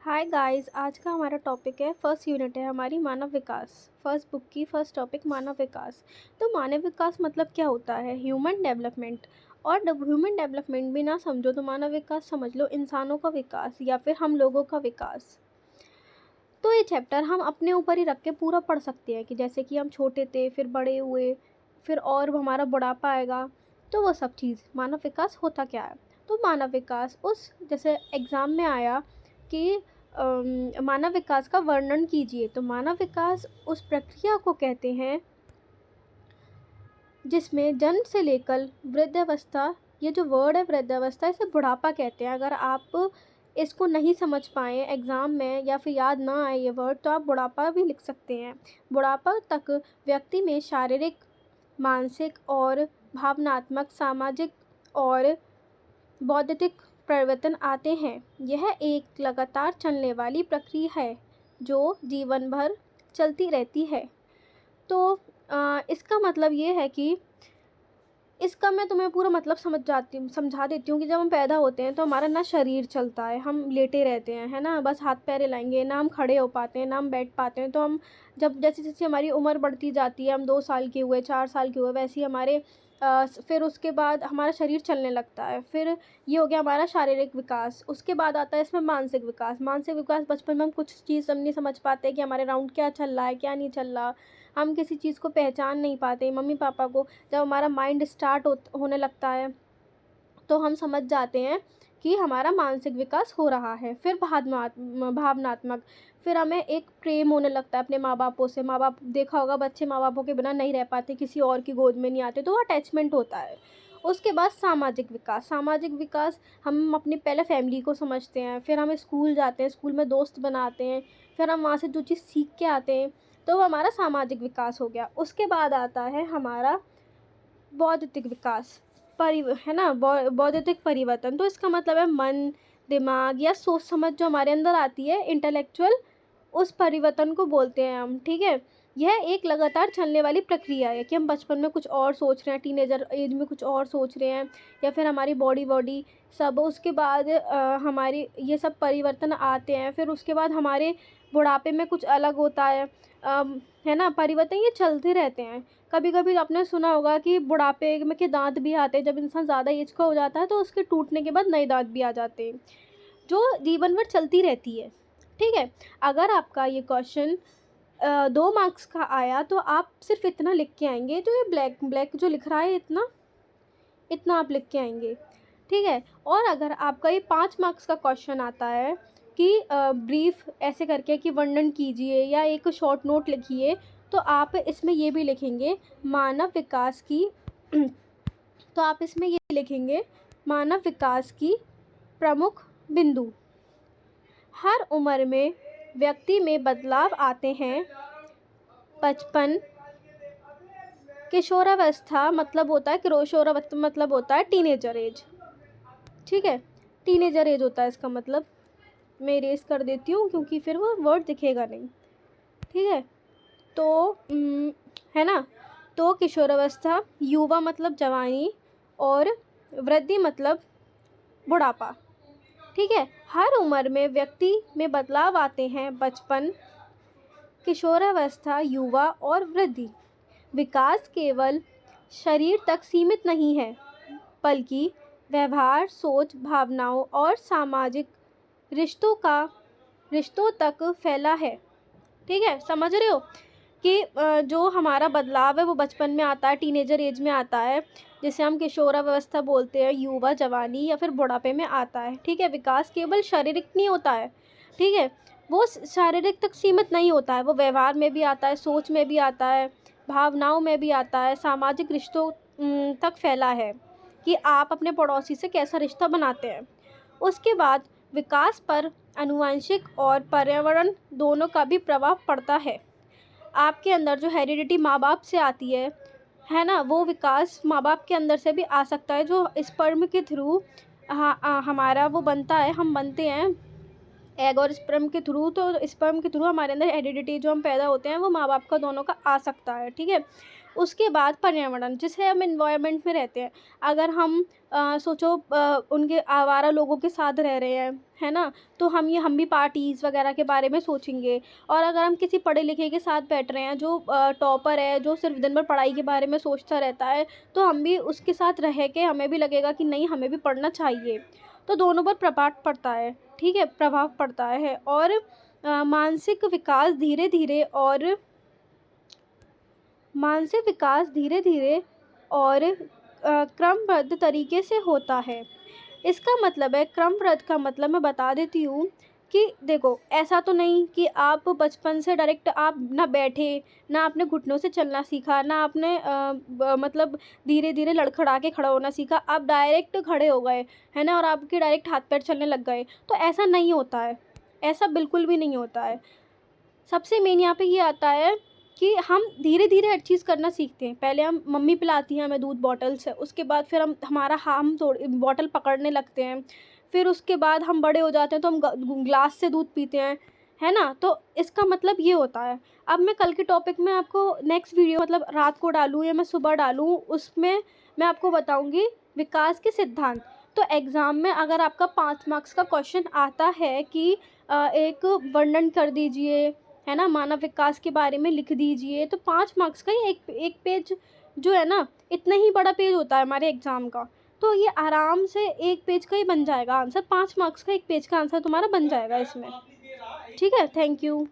Hi guys, आज का हमारा टॉपिक है फर्स्ट यूनिट है हमारी मानव विकास। फर्स्ट बुक की फर्स्ट टॉपिक मानव विकास। तो मानव विकास मतलब क्या होता है? Human development. और ह्यूमन डेवलपमेंट भी ना समझो तो मानव विकास समझ लो इंसानों का विकास या फिर हम लोगों का विकास। तो ये चैप्टर हम अपने ऊपर ही रख के पूरा पढ़ सकते हैं कि जैसे कि हम छोटे थे, फिर बड़े हुए, फिर और हमारा बुढ़ापा आएगा, तो वो सब चीज़ मानव विकास होता क्या है। तो मानव विकास उस जैसे एग्ज़ाम में आया कि मानव विकास का वर्णन कीजिए। तो मानव विकास उस प्रक्रिया को कहते हैं जिसमें जन्म से लेकर वृद्धावस्था, ये जो वर्ड है वृद्धावस्था, इसे बुढ़ापा कहते हैं। अगर आप इसको नहीं समझ पाएँ एग्ज़ाम में या फिर याद ना आए ये वर्ड, तो आप बुढ़ापा भी लिख सकते हैं। बुढ़ापा तक व्यक्ति में शारीरिक, मानसिक और भावनात्मक, सामाजिक और बौद्धिक परिवर्तन आते हैं। यह एक लगातार चलने वाली प्रक्रिया है जो जीवन भर चलती रहती है। तो इसका मतलब ये है कि इसका मैं तुम्हें पूरा मतलब समझा देती हूँ कि जब हम पैदा होते हैं तो हमारा ना शरीर चलता है, हम लेटे रहते हैं, है ना, बस हाथ पैर हिलाएंगे, ना हम खड़े हो पाते हैं, ना हम बैठ पाते हैं। तो हम जब जैसे जैसे हमारी उम्र बढ़ती जाती है, हम 2 साल के हुए, 4 साल के हुए, वैसे ही हमारे फिर उसके बाद हमारा शरीर चलने लगता है। फिर ये हो गया हमारा शारीरिक विकास। उसके बाद आता है इसमें मानसिक विकास। मानसिक विकास बचपन में हम कुछ चीज़ नहीं समझ पाते कि हमारे अराउंड क्या चल रहा है, क्या नहीं चल रहा। हम किसी चीज़ को पहचान नहीं पाते मम्मी पापा को। जब हमारा माइंड स्टार्ट होने लगता है तो हम समझ जाते हैं कि हमारा मानसिक विकास हो रहा है। फिर भावनात्मक, फिर हमें एक प्रेम होने लगता है अपने माँ बापों से। माँ बाप, देखा होगा बच्चे माँ बापों के बिना नहीं रह पाते, किसी और की गोद में नहीं आते, तो वो अटैचमेंट होता है। उसके बाद सामाजिक विकास। सामाजिक विकास, हम अपनी पहले फैमिली को समझते हैं, फिर हम स्कूल जाते हैं, स्कूल में दोस्त बनाते हैं, फिर हम वहाँ से जो चीज़ सीख के आते हैं, तो वो हमारा सामाजिक विकास हो गया। उसके बाद आता है हमारा बौद्धिक विकास, है ना, बौद्धिक परिवर्तन। तो इसका मतलब है मन, दिमाग या सोच समझ जो हमारे अंदर आती है, इंटेलेक्चुअल, उस परिवर्तन को बोलते हैं हम। ठीक है, यह एक लगातार चलने वाली प्रक्रिया है कि हम बचपन में कुछ और सोच रहे हैं, टीनेजर एज में कुछ और सोच रहे हैं, या फिर हमारी बॉडी सब। उसके बाद हमारी ये सब परिवर्तन आते हैं। फिर उसके बाद हमारे बुढ़ापे में कुछ अलग होता है, है ना, परिवर्तन ये चलते रहते हैं। कभी कभी आपने सुना होगा कि बुढ़ापे में के दांत भी आते हैं। जब इंसान ज़्यादा एज का हो जाता है तो उसके टूटने के बाद नए दांत भी आ जाते हैं, जो जीवन भर चलती रहती है। ठीक है, अगर आपका ये क्वेश्चन 2 मार्क्स का आया तो आप सिर्फ इतना लिख के आएंगे, तो ये ब्लैक ब्लैक जो लिख रहा है, इतना इतना आप लिख के आएंगे। ठीक है, और अगर आपका ये 5 मार्क्स का क्वेश्चन आता है कि ब्रीफ ऐसे करके कि वर्णन कीजिए या एक शॉर्ट नोट लिखिए, तो आप इसमें ये भी लिखेंगे मानव विकास की तो आप इसमें ये लिखेंगे मानव विकास की प्रमुख बिंदु। हर उम्र में व्यक्ति में बदलाव आते हैं। बचपन, किशोरावस्था मतलब होता है, किशोरावस्था मतलब होता है टीनेजर एज। ठीक है, टीनेजर एज होता है इसका मतलब। मैं इरेज कर देती हूँ क्योंकि फिर वो वर्ड दिखेगा नहीं। ठीक है, तो है ना, तो किशोरावस्था, युवा मतलब जवानी, और वृद्धि मतलब बुढ़ापा। ठीक है, हर उम्र में व्यक्ति में बदलाव आते हैं। बचपन, किशोरावस्था, युवा और वृद्धि। विकास केवल शरीर तक सीमित नहीं है, बल्कि व्यवहार, सोच, भावनाओं और सामाजिक रिश्तों तक फैला है। ठीक है, समझ रहे हो कि जो हमारा बदलाव है वो बचपन में आता है, टीनेजर एज में आता है, जिसे हम किशोरावस्था बोलते हैं, युवा, जवानी या फिर बुढ़ापे में आता है। ठीक है, विकास केवल शारीरिक नहीं होता है। ठीक है, वो शारीरिक तक सीमित नहीं होता है, वो व्यवहार में भी आता है, सोच में भी आता है, भावनाओं में भी आता है, सामाजिक रिश्तों तक फैला है कि आप अपने पड़ोसी से कैसा रिश्ता बनाते हैं। उसके बाद विकास पर आनुवंशिक और पर्यावरण दोनों का भी प्रभाव पड़ता है। आपके अंदर जो हेरिडिटी माँ बाप से आती है ना, वो विकास माँ बाप के अंदर से भी आ सकता है, जो स्पर्म के थ्रू हमारा वो बनता है, हम बनते हैं एग और स्पर्म के थ्रू। तो स्पर्म के थ्रू हमारे अंदर हेरिडिटी जो हम पैदा होते हैं वो माँ बाप का दोनों का आ सकता है। ठीक है, उसके बाद पर्यावरण, जिसे हम एनवायरनमेंट में रहते हैं। अगर हम सोचो उनके आवारा लोगों के साथ रह रहे हैं, है ना? तो हम भी पार्टीज़ वगैरह के बारे में सोचेंगे। और अगर हम किसी पढ़े लिखे के साथ बैठ रहे हैं जो टॉपर है, जो सिर्फ़ दिन भर पढ़ाई के बारे में सोचता रहता है, तो हम भी उसके साथ रह के हमें भी लगेगा कि नहीं, हमें भी पढ़ना चाहिए। तो दोनों पर प्रभाव पड़ता है, ठीक है? प्रभाव पड़ता है। और मानसिक विकास धीरे-धीरे और क्रमबद्ध तरीके से होता है। इसका मतलब है, क्रमबद्ध का मतलब मैं बता देती हूँ कि देखो, ऐसा तो नहीं कि आप बचपन से डायरेक्ट आप ना बैठे, ना आपने घुटनों से चलना सीखा, ना आपने मतलब धीरे-धीरे लड़खड़ा के खड़ा होना सीखा, आप डायरेक्ट खड़े हो गए, है ना? और आपके डायरेक्ट हाथ-पैर चलने लग गए। तो ऐसा नहीं होता है, ऐसा बिल्कुल भी नहीं होता है। सबसे मेन यहाँ पे ये आता है कि हम धीरे-धीरे हर चीज़ करना सीखते हैं। पहले हम मम्मी पिलाती हैं हमें दूध बॉटल से, उसके बाद फिर हम बॉटल पकड़ने लगते हैं। फिर उसके बाद हम बड़े हो जाते हैं तो हम ग्लास से दूध पीते हैं, है ना? तो इसका मतलब ये होता है। अब मैं कल के टॉपिक में आपको नेक्स्ट वीडियो, मतलब रात को डालूँ या मैं सुबह डालूँ, उसमें मैं आपको बताऊँगी विकास के सिद्धांत। तो एग्ज़ाम में अगर आपका 5 मार्क्स का क्वेश्चन आता है कि एक वर्णन कर दीजिए, है ना? मानव विकास के बारे में लिख दीजिए, तो 5 मार्क्स का ही एक पेज जो है ना, इतना ही बड़ा पेज होता है हमारे एग्ज़ाम का। तो ये आराम से 1 पेज का ही बन जाएगा आंसर, 5 मार्क्स का 1 पेज का आंसर तुम्हारा बन जाएगा इसमें। ठीक है? Thank you.